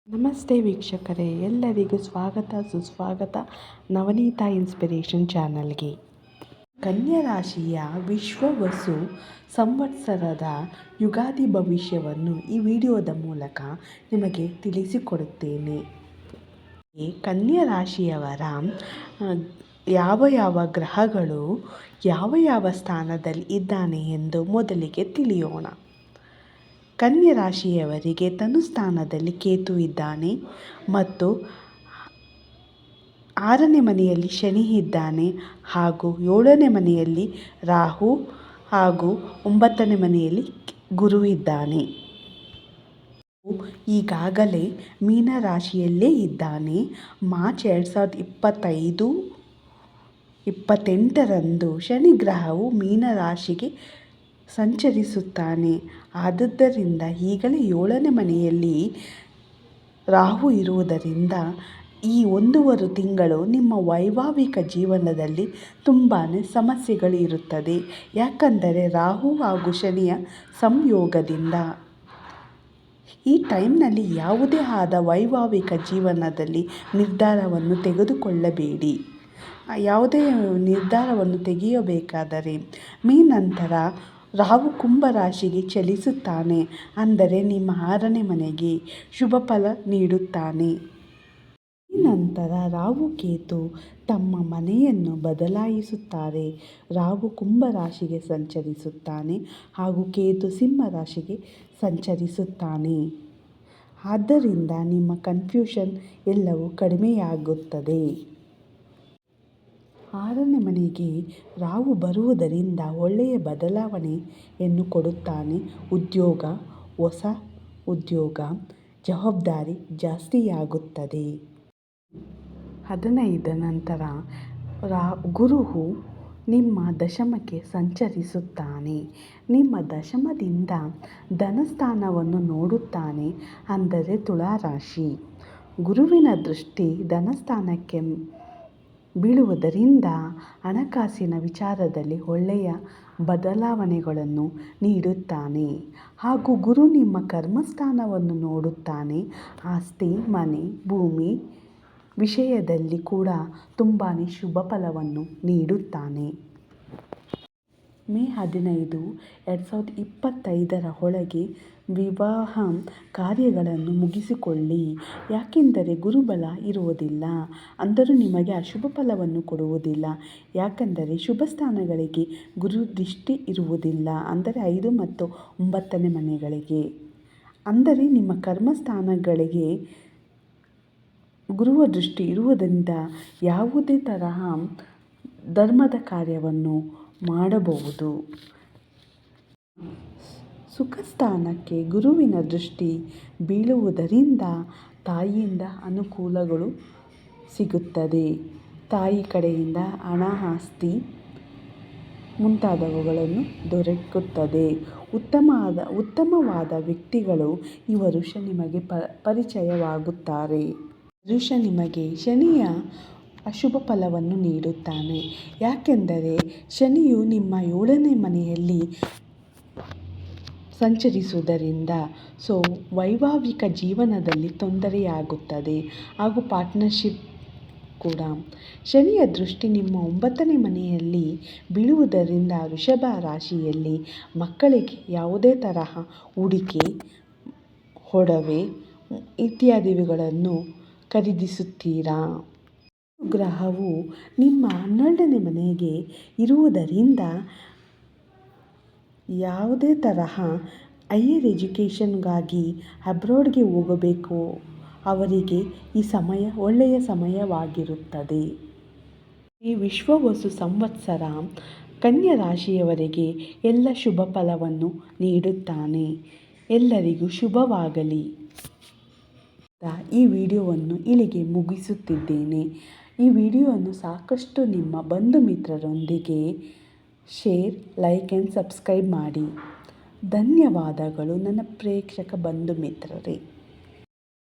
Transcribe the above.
ನಮಸ್ತೆ ವೀಕ್ಷಕರೇ, ಎಲ್ಲರಿಗೂ ಸ್ವಾಗತ ಸುಸ್ವಾಗತ ನವನೀತಾ ಇನ್ಸ್ಪಿರೇಷನ್ ಚಾನಲ್ಗೆ. ಕನ್ಯಾ ರಾಶಿಯ ವಿಶ್ವವಸು ಸಂವತ್ಸರದ ಯುಗಾದಿ ಭವಿಷ್ಯವನ್ನು ಈ ವಿಡಿಯೋದ ಮೂಲಕ ನಿಮಗೆ ತಿಳಿಸಿಕೊಡುತ್ತೇನೆ. ಕನ್ಯಾ ರಾಶಿಯವರ ಯಾವ ಗ್ರಹಗಳು ಯಾವ ಸ್ಥಾನದಲ್ಲಿ ಇದ್ದಾನೆ ಎಂದು ಮೊದಲಿಗೆ ತಿಳಿಯೋಣ. ಕನ್ಯಾ ರಾಶಿಯವರಿಗೆ ಧನುಸ್ಥಾನದಲ್ಲಿ ಕೇತು ಇದ್ದಾನೆ ಮತ್ತು 6ನೇ ಮನೆಯಲ್ಲಿ ಶನಿ ಇದ್ದಾನೆ ಹಾಗೂ 7ನೇ ಮನೆಯಲ್ಲಿ ರಾಹು ಹಾಗೂ 9ನೇ ಮನೆಯಲ್ಲಿ ಗುರು ಇದ್ದಾನೆ. ಈಗಾಗಲೇ ಮೀನ ರಾಶಿಯಲ್ಲೇ ಇದ್ದಾನೆ. ಮಾರ್ಚ್ 2025-28ರಂದು ಶನಿ ಗ್ರಹವು ಮೀನ ರಾಶಿಗೆ ಸಂಚರಿಸುತ್ತಾನೆ. ಆದುದರಿಂದ ಈಗಲೇ 7ನೇ ಮನೆಯಲ್ಲಿ ರಾಹು ಇರುವುದರಿಂದ ಈ 1.5 ತಿಂಗಳು ನಿಮ್ಮ ವೈವಾಹಿಕ ಜೀವನದಲ್ಲಿ ತುಂಬಾ ಸಮಸ್ಯೆಗಳು ಇರುತ್ತದೆ. ಯಾಕಂದರೆ ರಾಹು ಹಾಗೂ ಶನಿಯ ಸಂಯೋಗದಿಂದ ಈ ಟೈಮ್ನಲ್ಲಿ ಯಾವುದೇ ಆದ ವೈವಾಹಿಕ ಜೀವನದಲ್ಲಿ ನಿರ್ಧಾರವನ್ನು ತೆಗೆದುಕೊಳ್ಳಬೇಡಿ. ಯಾವುದೇ ನಿರ್ಧಾರವನ್ನು ತೆಗೆಯಬೇಕಾದರೆ ನಂತರ ರಾಹು ಕುಂಭ ರಾಶಿಗೆ ಚಲಿಸುತ್ತಾನೆ. ಅಂದರೆ ನಿಮ್ಮ 6ನೇ ಮನೆಗೆ ಶುಭ ಫಲ ನೀಡುತ್ತಾನೆ. ನಂತರ ರಾಹು ಕೇತು ತಮ್ಮ ಮನೆಯನ್ನು ಬದಲಾಯಿಸುತ್ತಾರೆ. ರಾಹು ಕುಂಭ ರಾಶಿಗೆ ಸಂಚರಿಸುತ್ತಾನೆ ಹಾಗೂ ಕೇತು ಸಿಂಹ ರಾಶಿಗೆ ಸಂಚರಿಸುತ್ತಾನೆ. ಆದ್ದರಿಂದ ನಿಮ್ಮ ಕನ್ಫ್ಯೂಷನ್ ಎಲ್ಲವೂ ಕಡಿಮೆಯಾಗುತ್ತದೆ. 6ನೇ ಮನೆಗೆ ರಾಹು ಬರುವುದರಿಂದ ಒಳ್ಳೆಯ ಬದಲಾವಣೆಯನ್ನು ಕೊಡುತ್ತಾನೆ. ಹೊಸ ಉದ್ಯೋಗ, ಜವಾಬ್ದಾರಿ ಜಾಸ್ತಿಯಾಗುತ್ತದೆ. 15 ನಂತರ ಗುರುವು ನಿಮ್ಮ ದಶಮಕ್ಕೆ ಸಂಚರಿಸುತ್ತಾನೆ. ನಿಮ್ಮ ದಶಮದಿಂದ ಧನಸ್ಥಾನವನ್ನು ನೋಡುತ್ತಾನೆ. ಅಂದರೆ ತುಲಾರಾಶಿ. ಗುರುವಿನ ದೃಷ್ಟಿ ಧನಸ್ಥಾನಕ್ಕೆ ಬೀಳುವುದರಿಂದ ಹಣಕಾಸಿನ ವಿಚಾರದಲ್ಲಿ ಒಳ್ಳೆಯ ಬದಲಾವಣೆಗಳನ್ನು ನೀಡುತ್ತಾನೆ. ಹಾಗೂ ಗುರು ನಿಮ್ಮ ಕರ್ಮಸ್ಥಾನವನ್ನು ನೋಡುತ್ತಾನೆ. ಆಸ್ತಿ, ಮನೆ, ಭೂಮಿ ವಿಷಯದಲ್ಲಿ ಕೂಡ ತುಂಬಾ ಶುಭ ಫಲವನ್ನು ನೀಡುತ್ತಾನೆ. ಮೇ 15, 2025ರ ಒಳಗೆ ವಿವಾಹ ಕಾರ್ಯಗಳನ್ನು ಮುಗಿಸಿಕೊಳ್ಳಿ. ಯಾಕೆಂದರೆ ಗುರುಬಲ ಇರುವುದಿಲ್ಲ. ಅಂದರೂ ನಿಮಗೆ ಅಶುಭ ಫಲವನ್ನು ಕೊಡುವುದಿಲ್ಲ. ಯಾಕೆಂದರೆ ಶುಭ ಸ್ಥಾನಗಳಿಗೆ ಗುರು ದೃಷ್ಟಿ ಇರುವುದಿಲ್ಲ. ಅಂದರೆ 5 ಮತ್ತು 9ನೇ ಮನೆಗಳಿಗೆ. ಅಂದರೆ ನಿಮ್ಮ ಕರ್ಮಸ್ಥಾನಗಳಿಗೆ ಗುರುವ ದೃಷ್ಟಿ ಇರುವುದರಿಂದ ಯಾವುದೇ ತರಹ ಧರ್ಮದ ಕಾರ್ಯವನ್ನು ಮಾಡಬಹುದು. ಸುಖಸ್ಥಾನಕ್ಕೆ ಗುರುವಿನ ದೃಷ್ಟಿ ಬೀಳುವುದರಿಂದ ತಾಯಿಯಿಂದ ಅನುಕೂಲಗಳು ಸಿಗುತ್ತದೆ. ತಾಯಿ ಕಡೆಯಿಂದ ಹಣ, ಆಸ್ತಿ ಮುಂತಾದವುಗಳನ್ನು ದೊರಕುತ್ತದೆ. ಉತ್ತಮವಾದ ವ್ಯಕ್ತಿಗಳು ಈ ವರುಷ ನಿಮಗೆ ಪರಿಚಯವಾಗುತ್ತಾರೆ. ವರುಷ ನಿಮಗೆ ಶನಿಯ ಅಶುಭ ಫಲವನ್ನು ನೀಡುತ್ತಾನೆ. ಯಾಕೆಂದರೆ ಶನಿಯು ನಿಮ್ಮ 7ನೇ ಮನೆಯಲ್ಲಿ ಸಂಚರಿಸುವುದರಿಂದ ವೈವಾಹಿಕ ಜೀವನದಲ್ಲಿ ತೊಂದರೆಯಾಗುತ್ತದೆ ಹಾಗೂ ಪಾರ್ಟ್ನರ್ಶಿಪ್ ಕೂಡ. ಶನಿಯ ದೃಷ್ಟಿ ನಿಮ್ಮ 9ನೇ ಮನೆಯಲ್ಲಿ ಬೀಳುವುದರಿಂದ ವೃಷಭ ರಾಶಿಯಲ್ಲಿ ಮಕ್ಕಳಿಗೆ ಯಾವುದೇ ತರಹ ಉಡುಗೆ, ಒಡವೆ ಇತ್ಯಾದಿಗಳನ್ನು ಖರೀದಿಸುತ್ತೀರಾ. ಗ್ರಹವು ನಿಮ್ಮ 12ನೇ ಮನೆಗೆ ಇರುವುದರಿಂದ ಯಾವುದೇ ತರಹ ಹೈಯರ್ ಎಜುಕೇಷನ್ಗಾಗಿ ಅಬ್ರಾಡ್ಗೆ ಹೋಗಬೇಕು ಅವರಿಗೆ ಈ ಸಮಯ ಒಳ್ಳೆಯ ಸಮಯವಾಗಿರುತ್ತದೆ. ಈ ವಿಶ್ವವಸು ಸಂವತ್ಸರ ಕನ್ಯಾ ರಾಶಿಯವರಿಗೆ ಎಲ್ಲ ಶುಭ ಫಲವನ್ನು ನೀಡುತ್ತಾನೆ. ಎಲ್ಲರಿಗೂ ಶುಭವಾಗಲಿ. ಈ ವಿಡಿಯೋವನ್ನು ಇಲ್ಲಿಗೆ ಮುಗಿಸುತ್ತಿದ್ದೇನೆ. ಈ ವಿಡಿಯೋವನ್ನು ಸಾಕಷ್ಟು ನಿಮ್ಮ ಬಂಧು ಮಿತ್ರರೊಂದಿಗೆ ಶೇರ್, ಲೈಕ್ ಆ್ಯಂಡ್ ಸಬ್ಸ್ಕ್ರೈಬ್ ಮಾಡಿ. ಧನ್ಯವಾದಗಳು ನನ್ನ ಪ್ರೇಕ್ಷಕ ಬಂಧು ಮಿತ್ರರೇ.